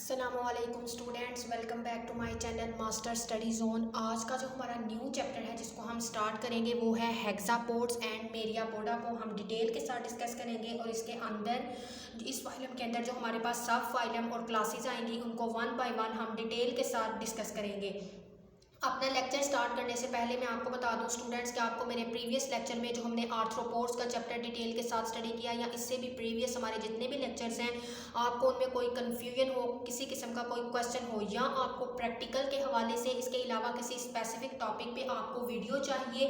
अस्सलामुअलैकुम students, welcome back to my channel master study zone. आज का जो हमारा न्यू चैप्टर है जिसको हम स्टार्ट करेंगे वो है हेक्सापोड्स एंड मेरियापोडा को हम डिटेल के साथ डिस्कस करेंगे। और इसके अंदर इस फाइलम के अंदर जो हमारे पास सब फाइलम और क्लासेस आएंगी उनको वन बाय वन हम डिटेल के साथ डिस्कस करेंगे। अपना लेक्चर स्टार्ट करने से पहले मैं आपको बता दूं स्टूडेंट्स कि आपको मेरे प्रीवियस लेक्चर में जो हमने आर्थ्रोपोड्स का चैप्टर डिटेल के साथ स्टडी किया या इससे भी प्रीवियस हमारे जितने भी लेक्चर्स हैं, आपको उनमें कोई कन्फ्यूजन हो, किसी किस्म का कोई क्वेश्चन हो या आपको प्रैक्टिकल के हवाले से इसके अलावा किसी स्पेसिफिक टॉपिक पे आपको वीडियो चाहिए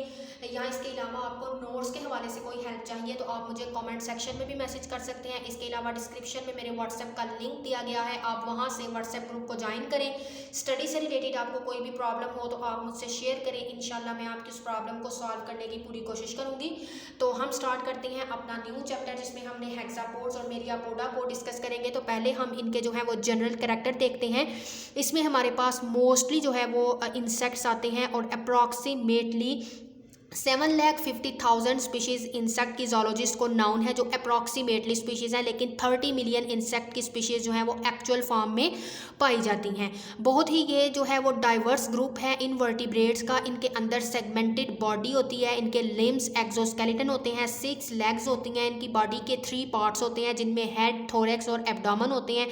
या इसके अलावा आपको नोट्स के हवाले से कोई हेल्प चाहिए तो आप मुझे कॉमेंट सेक्शन में भी मैसेज कर सकते हैं। इसके अलावा डिस्क्रिप्शन में मेरे व्हाट्सएप का लिंक दिया गया है, आप वहाँ से व्हाट्सएप ग्रुप को ज्वाइन करें। स्टडी से रिलेटेड आपको कोई भी प्रॉब्लम हो तो आप मुझसे शेयर करें, इंशाल्लाह मैं आपकी उस प्रॉब्लम को सॉल्व करने की पूरी कोशिश करूंगी। तो हम स्टार्ट करते हैं अपना न्यू चैप्टर जिसमें हमने हेक्सापोड्स और मेरियापोडा को डिस्कस करेंगे। तो पहले हम इनके जो है वो जनरल कैरेक्टर देखते हैं। इसमें हमारे पास मोस्टली जो है वो इंसेक्ट्स आते हैं और अप्रॉक्सीमेटली 7,50,000 स्पीशीज़ इंसेक्ट की जोलॉजिस्ट को नाउन है जो अप्रॉक्सीमेटली स्पीशीज़ हैं, लेकिन 30 मिलियन इंसेक्ट की स्पीशीज़ जो हैं वो एक्चुअल फॉर्म में पाई जाती हैं। बहुत ही ये जो है वो डाइवर्स ग्रुप है इनवर्टिब्रेट्स का। इनके अंदर सेगमेंटेड बॉडी होती है, इनके लिम्स एक्सोस्केलेटन होते हैं, 6 लेग्स होती हैं, इनकी बॉडी के 3 पार्ट्स होते हैं जिनमें हेड, थोरैक्स और एब्डोमेन होते हैं।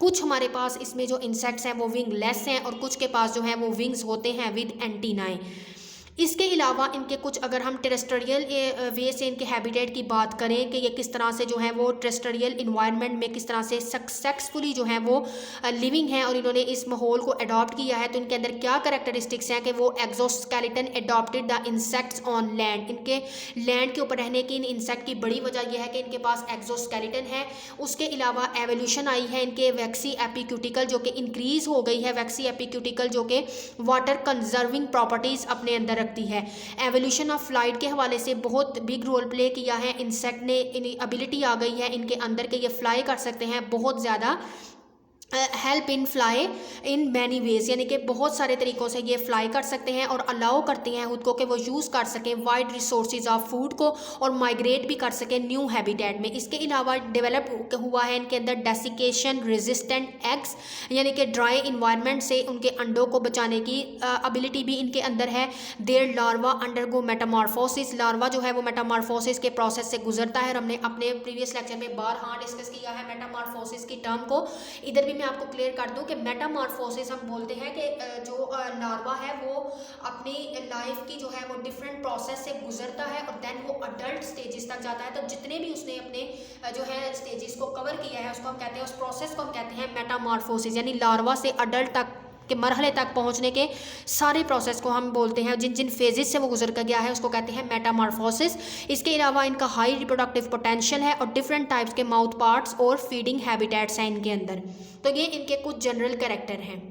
कुछ हमारे पास इसमें जो इंसेक्ट्स हैं वो विंगलेस हैं और कुछ के पास जो है वो विंग्स होते हैं विद एंटीनाएं। इसके अलावा इनके कुछ अगर हम टेरेस्ट्रियल वे से इनके हैबिटेट की बात करें कि ये किस तरह से जो है वो टेरेस्ट्रियल इन्वायरमेंट में किस तरह से सक्सेसफुली जो है वो लिविंग है और इन्होंने इस माहौल को अडॉप्ट किया है, तो इनके अंदर क्या करैक्टरिस्टिक्स हैं कि वो exoskeleton adopted the insects on land. इनके लैंड के ऊपर रहने की इन इंसेक्ट की बड़ी वजह यह है कि इनके पास एक्सोस्केलेटन है। उसके अलावा एवोल्यूशन आई है इनके वैक्सी एपिक्यूटिकल जो कि इंक्रीज हो गई है, वैक्सी एपिक्यूटिकल जो कि वाटर कंजर्विंग प्रॉपर्टीज अपने अंदर रखती है। एवोल्यूशन ऑफ फ्लाइट के हवाले से बहुत बिग रोल प्ले किया है इंसेक्ट ने, एबिलिटी आ गई है इनके अंदर के ये फ्लाई कर सकते हैं बहुत ज़्यादा। Help in fly in many ways, यानी कि बहुत सारे तरीक़ों से ये फ्लाई कर सकते हैं और अलाउ करते हैं खुद को कि वो यूज़ कर सकें वाइड रिसोर्सेज ऑफ फूड को और माइग्रेट भी कर सकें न्यू हैबिटेट में। इसके अलावा डेवलप हुआ है इनके अंदर डेसिकेशन रेजिस्टेंट एग्स, यानी कि ड्राई इन्वायरमेंट से उनके अंडों को बचाने की एबिलिटी भी इनके अंदर है। Their larva undergo metamorphosis, larva जो है वो मेटामॉर्फोसिस के प्रोसेस से गुजरता है और हमने अपने प्रीवियस लेक्चर में बारहा डिस्कस किया है मेटामॉर्फोसिस की टर्म को। इधर भी मैं आपको क्लियर कर दूं कि मेटामॉर्फोसिस हम बोलते हैं कि जो लार्वा है वो अपनी लाइफ की जो है वो डिफरेंट प्रोसेस से गुजरता है और देन वो अडल्ट स्टेजेस तक जाता है। तो जितने भी उसने अपने जो है स्टेजेस को कवर किया है उसको हम कहते हैं, उस प्रोसेस को हम कहते हैं मेटामॉर्फोसिस, यानी लार्वा से अडल्ट तक के मरहले तक पहुंचने के सारे प्रोसेस को हम बोलते हैं, जिन जिन फेजेस से वो गुजर कर गया है उसको कहते हैं मेटामॉर्फोसिस। इसके अलावा इनका हाई रिप्रोडक्टिव पोटेंशियल है और डिफरेंट टाइप्स के माउथ पार्ट्स और फीडिंग हैबिटेट्स हैं इनके अंदर। तो ये इनके कुछ जनरल कैरेक्टर हैं।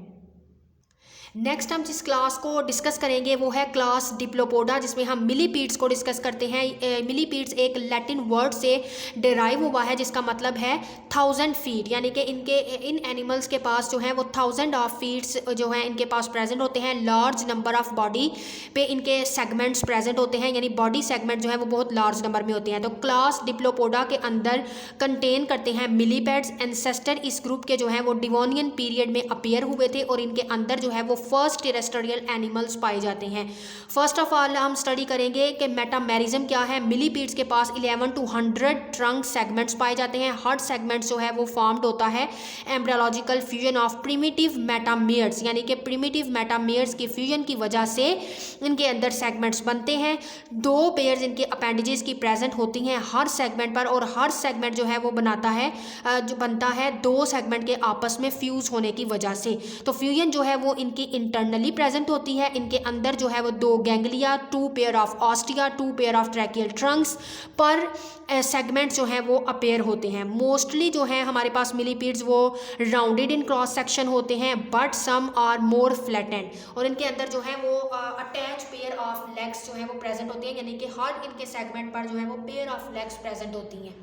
नेक्स्ट हम जिस क्लास को डिस्कस करेंगे वो है क्लास डिप्लोपोडा, जिसमें हम मिलीपीड्स को डिस्कस करते हैं। मिलीपीड्स एक लैटिन वर्ड से डिराइव हुआ है जिसका मतलब है 1000 फीट, यानी कि इन एनिमल्स के पास जो है वो 1000 ऑफ फीट्स जो है इनके पास प्रेजेंट होते हैं। लार्ज नंबर ऑफ बॉडी पे इनके सेगमेंट्स प्रेजेंट होते हैं, यानी बॉडी सेगमेंट जो है वो बहुत लार्ज नंबर में होते हैं। तो क्लास डिप्लोपोडा के अंदर कंटेन करते हैं मिलीपेड्स। एंसेस्टर इस ग्रुप के जो है वो डिवोनियन पीरियड में अपीयर हुए थे और इनके अंदर जो है वो फर्स्ट टेरेस्ट्रियल एनिमल्स पाए जाते हैं। फर्स्ट ऑफ ऑल हम स्टडी करेंगे कि मेटामेरिज्म क्या है। मिलीपीड्स के पास 11 to 100 ट्रंक सेगमेंट्स पाए जाते हैं। हर सेगमेंट जो है वो फॉर्म्ड होता है एम्ब्रियोलॉजिकल फ्यूजन ऑफ प्रिमिटिव मेटामियर्स, यानी कि प्रिमिटिव मेटामियर्स की फ्यूजन की वजह से इनके अंदर सेगमेंट्स बनते हैं। 2 पेयर्स इनके अपेंडेजेस की प्रेजेंट होती हैं हर सेगमेंट पर और हर सेगमेंट जो है वो जो बनता है 2 सेगमेंट के आपस में फ्यूज होने की वजह से। तो फ्यूजन जो है वो इनकी इंटरनली प्रेजेंट होती है। इनके अंदर जो है वो 2 ganglia, 2 pair of ostia, 2 pair of tracheal Trunks पर सेगमेंट्स जो हैं वो अपेयर होते हैं। मोस्टली जो है हमारे पास मिलीपीड्स वो राउंडेड इन क्रॉस सेक्शन होते हैं but some are more flattened, और इनके अंदर जो है वो अटैच पेयर ऑफ लेग्स जो है वो प्रेजेंट होती हैं, यानी कि हर इनके सेगमेंट पर जो है वो पेयर ऑफ लेग्स प्रेजेंट होती हैं।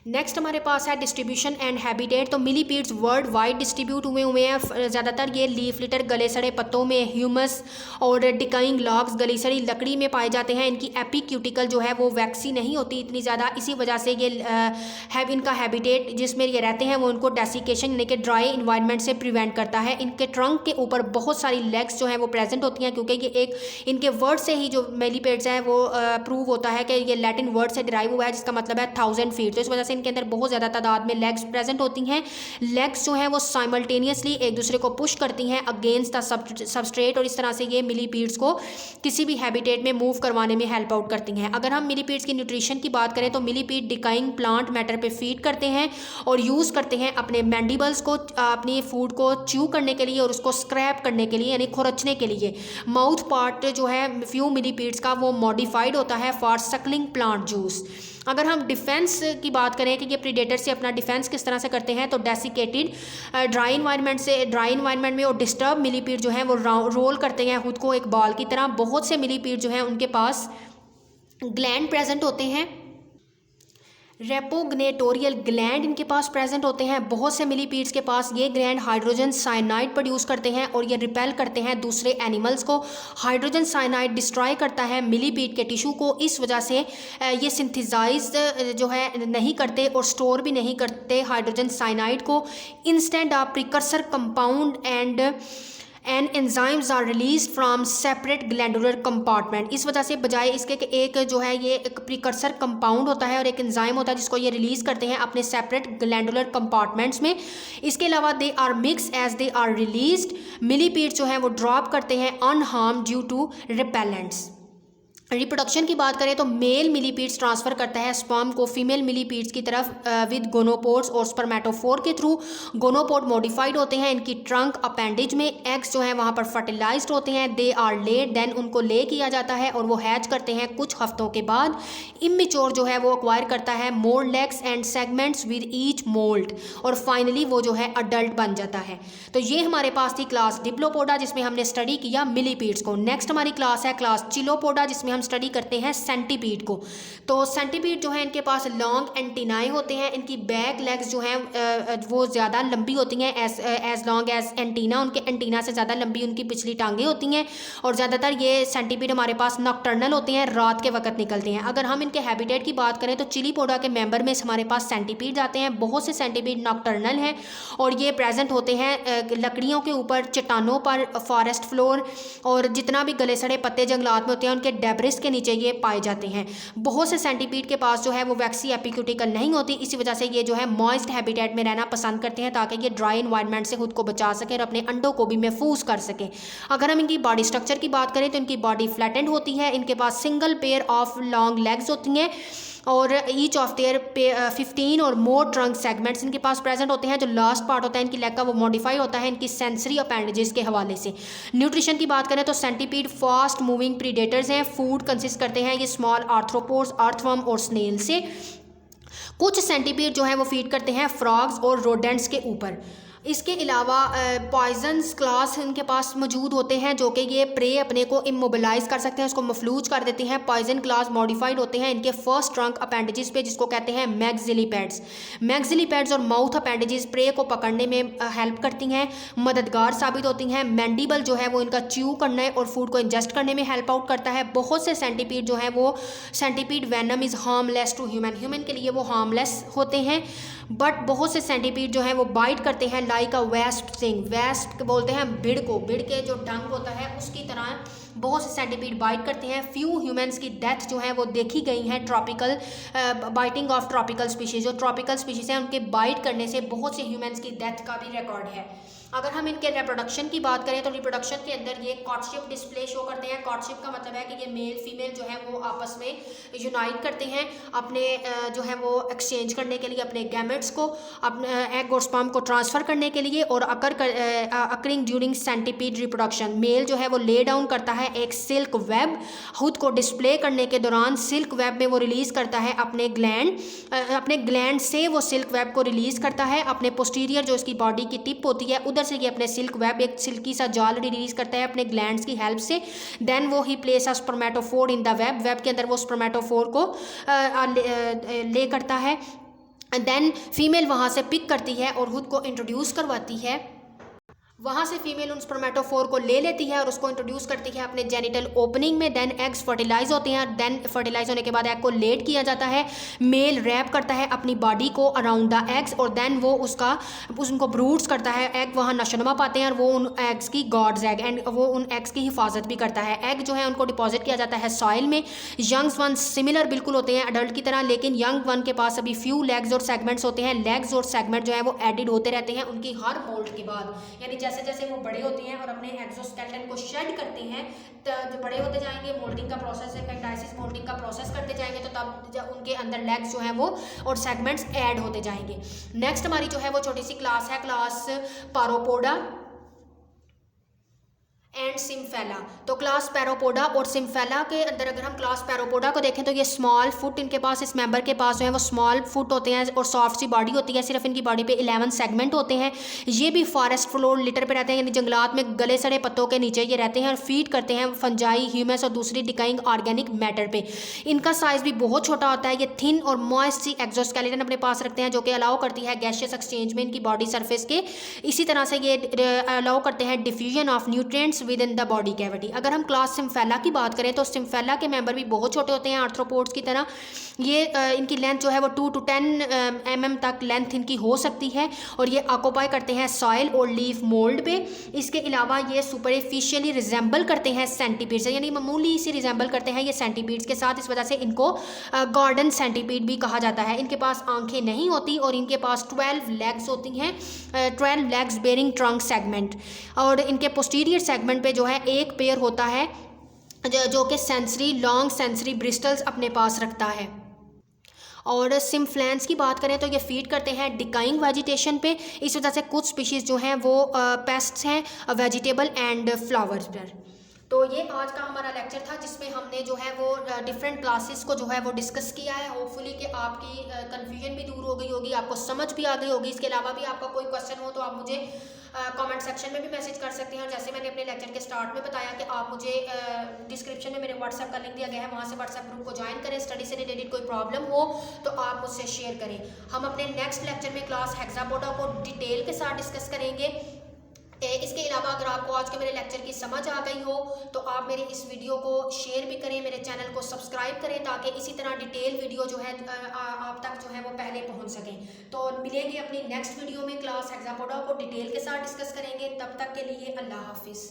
नेक्स्ट हमारे पास है डिस्ट्रीब्यूशन एंड हैबिटेट। तो मिलीपीड्स वर्ल्ड वाइड डिस्ट्रीब्यूट हुए हैं। ज़्यादातर ये लीफ लिटर, गले सड़े पत्तों में, ह्यूमस और डिकाइंग लॉग्स, गली सड़ी लकड़ी में पाए जाते हैं। इनकी एपिक्यूटिकल जो है वो वैक्सी नहीं होती इतनी ज़्यादा, इसी वजह से ये इनका हैबिटेट जिसमें ये रहते हैं वो उनको डेसिकेशन यानी कि ड्राई इन्वायरमेंट से प्रिवेंट करता है। इनके ट्रंक के ऊपर बहुत सारी लेग्स जो हैं वो प्रेजेंट होती हैं, क्योंकि ये एक इनके वर्ड से ही जो मिलीपेड्स है वो प्रूव होता है कि ये लैटिन वर्ड से डिराइव हुआ है, जिसका मतलब है 1000 फीट। तो इस वजह से इनके अंदर बहुत ज़्यादा तादाद में लेग्स प्रेजेंट होती हैं। लेग्स जो हैं वो साइमल्टेनियसली एक दूसरे को पुश करती हैं अगेंस्ट द सबस्ट्रेट, और इस तरह से ये मिलीपीड्स को किसी भी हैबिटेट में मूव करवाने में हेल्प आउट करती हैं। अगर हम मिलीपीड्स की न्यूट्रिशन की बात करें तो मिलीपीड डिकाइंग प्लांट मैटर पे फीड करते हैं और यूज़ करते हैं अपने मैंडिबल्स को, अपनी फूड को च्यू करने के लिए और उसको स्क्रैप करने के लिए यानी खुरचने के लिए। माउथ पार्ट जो है फ्यू मिलीपीड्स का वो मॉडिफाइड होता है फॉर सकलिंग प्लांट जूस। अगर हम डिफेंस की बात करें कि ये प्रीडेटर से अपना डिफेंस किस तरह से करते हैं, तो डेसिकेटेड ड्राई इन्वायरमेंट में और डिस्टर्ब मिलीपीड जो है वो रोल करते हैं खुद को एक बॉल की तरह। बहुत से मिलीपीड जो हैं उनके पास ग्लैंड प्रेजेंट होते हैं, रेपोगनेटोरियल ग्लैंड इनके पास प्रेजेंट होते हैं। बहुत से मिलीपीड्स के पास ये ग्लैंड हाइड्रोजन साइनाइड प्रोड्यूस करते हैं और ये रिपेल करते हैं दूसरे एनिमल्स को। हाइड्रोजन साइनाइड डिस्ट्रॉय करता है मिलीपीड के टिश्यू को, इस वजह से ये सिंथेसाइज जो है नहीं करते और स्टोर भी नहीं करते हाइड्रोजन साइनाइड को। Instead of precursor compound and enzymes are release from separate glandular compartment. इस वजह से बजाय इसके कि एक जो है ये एक प्रिकर्सर कंपाउंड होता है और एक एंजाइम होता है जिसको ये रिलीज करते हैं अपने सेपरेट ग्लैंडुलर कंपार्टमेंट्स में। इसके अलावा they are mix as they are released. Millipede जो है वो ड्रॉप करते हैं unharmed due to repellents. Reproduction की बात करें तो मेल मिलीपीड्स ट्रांसफ़र करता है स्पर्म को फीमेल मिलीपीड्स की तरफ विद गोनोपोड्स और स्पर्मेटोफोर के थ्रू। गोनोपोड मॉडिफाइड होते हैं इनकी ट्रंक अपेंडेज में, एग्स जो हैं वहाँ पर फर्टिलाइज्ड होते हैं, दे आर लेड, देन उनको ले किया जाता है और वो हैच करते हैं कुछ हफ्तों के बाद। इमेच्योर जो है वो अक्वायर करता है mould legs and segments with each mould, और फाइनली वो जो है अडल्ट बन जाता है। तो ये हमारे पास थी क्लास डिप्लोपोडा जिसमें हमने स्टडी किया मिलीपीड्स को। नेक्स्ट हमारी क्लास है क्लास चिलोपोडा जिसमें हम स्टडी करते हैं सेंटीपीड को। तो सेंटीपीड जो है इनके पास लॉन्ग एंटीनाए होते हैं, इनकी बैक लेग्स जो हैं वो ज़्यादा लंबी होती हैं एज लॉन्ग एज एंटीना, उनके एंटीना से ज़्यादा लंबी उनकी पिछली टांगें होती हैं। और ज़्यादातर ये सेंटीपीड हमारे पास नॉकटर्नल होते हैं, रात के वक्त निकलते हैं। अगर हम इनके हैबिटेट की बात करें तो चिलीपोडा के मेंबर में हमारे पास सेंटीपीड आते हैं। बहुत से सेंटीपीड नॉकटर्नल हैं और ये प्रेजेंट होते हैं लकड़ियों के ऊपर, चट्टानों पर, फॉरेस्ट फ्लोर, और जितना भी गले सड़े पत्ते जंगलात में होते हैं उनके डेब्रिस के नीचे ये पाए जाते हैं। बहुत से सेंटीपीड के पास जो है वो वैक्सी एपिक्यूटिकल नहीं होती, इसी वजह से ये जो है मॉइस्ट हैबिटेट में रहना पसंद करते हैं ताकि ये ड्राई इन्वायरमेंट से खुद को बचा सके और अपने अंडों को भी महफूज कर सके। अगर हम इनकी बॉडी स्ट्रक्चर की बात करें तो इनकी बॉडी फ्लैटेंड होती है, इनके पास single pair of long legs होती हैं और ईच ऑफ देयर 15 और मोर ट्रंक सेगमेंट्स इनके पास प्रेजेंट होते हैं। जो लास्ट पार्ट होता है इनकी लेग का वो मॉडिफाई होता है इनकी सेंसरी अपेंडेजेस के हवाले से। न्यूट्रिशन की बात करें तो सेंटीपीड फास्ट मूविंग प्रीडेटर्स हैं। फूड कंसिस्ट करते हैं ये स्मॉल आर्थ्रोपोड्स, अर्थवर्म और स्नेल से। कुछ सेंटीपीड जो है वो फीड करते हैं फ्रॉग्स और रोडेंट्स के ऊपर। इसके अलावा पॉइजन्स क्लास इनके पास मौजूद होते हैं जो कि ये प्रे अपने को इमोबिलाइज कर सकते हैं, उसको मफलूज कर देते हैं। पॉइजन क्लास मॉडिफाइड होते हैं इनके फर्स्ट ट्रंक अपेंडेजेस पे जिसको कहते हैं मैक्सिलिपैड्स। मैक्सिलिपैड्स और माउथ अपेंडेजेस प्रे को पकड़ने में हेल्प करती हैं, मददगार साबित होती हैं। मैंडिबल जो है वो इनका च्यू करने और फूड को इंजेस्ट करने में हेल्प आउट करता है। बहुत से सेंटीपीड जो है वो centipede venom is harmless to human के लिए वो हार्मलेस होते हैं, बट बहुत से सेंटीपीड जो है वो बाइट करते हैं लाइक अ वेस्प स्टिंग। वेस्प बोलते हैं भिड़ को, भिड़ के जो डंक होता है उसकी तरह बहुत से सेंटीपीड बाइट करते हैं। फ्यू ह्यूमंस की डेथ जो है वो देखी गई है tropical biting of tropical species. जो ट्रॉपिकल स्पीशीज़ हैं उनके बाइट करने से बहुत से ह्यूमंस की डेथ का भी रिकॉर्ड है। अगर हम इनके रिप्रोडक्शन की बात करें तो रिप्रोडक्शन के अंदर ये कॉर्टशिप डिस्प्ले शो करते हैं। कॉर्टशिप का मतलब है कि ये मेल फीमेल जो है वो आपस में यूनाइट करते हैं अपने जो है वो एक्सचेंज करने के लिए, अपने गैमेट्स को, अपने एग और स्पर्म को ट्रांसफ़र करने के लिए। और occurring during centipede reproduction male जो है वो ले डाउन करता है एक सिल्क वेब, खुद को डिस्प्ले करने के दौरान सिल्क वेब में वो रिलीज़ करता है अपने ग्लैंड से वो सिल्क वेब को रिलीज़ करता है अपने पोस्टीरियर जो इसकी बॉडी की टिप होती है उधर से ये अपने सिल्क वेब एक सिल्की सा जाल रिलीज करता है अपने ग्लैंड्स की हेल्प से। देन वो ही place a spermatophore in the web, web के अंदर वो स्पर्मेटोफोर को ले करता है। देन फीमेल वहाँ से पिक करती है और खुद को इंट्रोड्यूस करवाती है। वहाँ से फीमेल उन स्पर्मेटोफोर को ले लेती है और उसको इंट्रोड्यूस करती है अपने जेनिटल ओपनिंग में। देन एग्स फर्टिलाइज होते हैं। देन फर्टिलाइज होने के बाद एग को लेट किया जाता है। मेल रैप करता है अपनी बॉडी को अराउंड द एग्स और देन वो उनको ब्रूड्स करता है। एग वहाँ नशोनुमा पाते हैं और वो उन एग्स की गॉड्स एग एंड वो उन एग्स की हिफाजत भी करता है। एग जो है उनको डिपॉजिट किया जाता है सॉइल में। यंग्स वन सिमिलर बिल्कुल होते हैं अडल्ट की तरह, लेकिन यंग वन के पास अभी फ्यू लेग्स और सेगमेंट्स होते हैं। लेग्स और सेगमेंट जो है वो एडिड होते रहते हैं उनकी हर मोल्ट के बाद, यानी जैसे जैसे वो बड़े होते हैं और अपने एक्सोस्केलेटन को शेड करते हैं तो जो बड़े होते जाएंगे, मोल्डिंग का प्रोसेस है, एंडाइसिस मोल्डिंग का प्रोसेस करते जाएंगे, तो तब जब उनके अंदर लेग्स जो हैं वो और सेगमेंट्स ऐड होते जाएंगे। नेक्स्ट हमारी जो है वो छोटी सी क्लास है, क्लास पारोपोडा एंड सिम्फेला। तो क्लास पैरोपोडा और सिम्फेला के अंदर अगर हम क्लास पैरोपोडा को देखें तो ये स्मॉल फुट इनके पास, इस मेंबर के पास जो है वो स्मॉल फुट होते हैं और सॉफ्ट सी बॉडी होती है। सिर्फ इनकी बॉडी पे 11 सेगमेंट होते हैं। ये भी फॉरेस्ट फ्लोर लिटर पे रहते हैं, यानी जंगलात में गले सड़े पत्तों के नीचे ये रहते हैं और फीड करते हैं फंजाई, ह्यूमस और दूसरी डिकाइंग ऑर्गेनिक मैटर पे। इनका साइज भी बहुत छोटा होता है। ये थिन और मॉइस्ट सी एक्सोस्केलेटन अपने पास रखते हैं जो कि अलाउ करती है गैशियस एक्सचेंज में इनकी बॉडी सरफेस के। इसी तरह से ये अलाउ करते हैं diffusion of nutrients with in the body cavity. अगर हम क्लास सिम्फेला की बात करें तो सिम्फेला के मेंबर भी बहुत छोटे होते हैं आर्थ्रोपोड्स की तरह। ये इनकी लेंथ जो है वो 2 to 10 mm तक लेंथ इनकी हो सकती है और ये ऑक्यूपाई करते हैं सॉइल और लीफ मोल्ड पे। इसके अलावा ये सुपरफिशियली रिजेंबल करते हैं सेंटीपीड से, यानी मामूली सी रिजेंबल करते हैं ये सेंटीपीड्स के साथ। इस वजह से इनको गार्डन सेंटीपीड भी कहा जाता है। इनके पास आंखें नहीं होती और इनके पास 12 लेग्स होती हैं, 12 लेग्स बेरिंग ट्रंक सेगमेंट। और इनके पोस्टीरियर सेगमेंट पे जो है एक पेयर होता है जो कि सेंसरी लॉन्ग सेंसरी ब्रिस्टल्स अपने पास रखता है। और सिम्फ्लैंस की बात करें तो ये फीड करते हैं डिकाइंग वेजिटेशन पे। इस वजह से कुछ स्पीशीज़ जो हैं वो पेस्ट्स हैं वेजिटेबल एंड फ्लावर्स पर। तो ये आज का हमारा लेक्चर था जिसमें हमने जो है वो डिफरेंट क्लासेस को जो है वो डिस्कस किया है। होपफुली कि आपकी कन्फ्यूजन भी दूर हो गई होगी, आपको समझ भी आ गई होगी। इसके अलावा भी आपका कोई क्वेश्चन हो तो आप मुझे कमेंट सेक्शन में भी मैसेज कर सकते हैं। और जैसे मैंने अपने लेक्चर के स्टार्ट में बताया कि आप मुझे डिस्क्रिप्शन में मेरे व्हाट्सएप का लिंक दिया गया है, वहाँ से व्हाट्सएप ग्रुप को ज्वाइन करें। स्टडी से रिलेटेड कोई प्रॉब्लम हो तो आप मुझसे शेयर करें। हम अपने नेक्स्ट लेक्चर में क्लास हेक्सापोडा को डिटेल के साथ डिस्कस करेंगे। इसके अलावा अगर आपको आज के मेरे लेक्चर की समझ आ गई हो तो आप मेरे इस वीडियो को शेयर भी करें, मेरे चैनल को सब्सक्राइब करें ताकि इसी तरह डिटेल वीडियो जो है आप तक जो है वो पहले पहुंच सकें। तो मिलेंगे अपनी नेक्स्ट वीडियो में, क्लास हेक्सापोडा को डिटेल के साथ डिस्कस करेंगे। तब तक के लिए अल्लाह हाफिज़।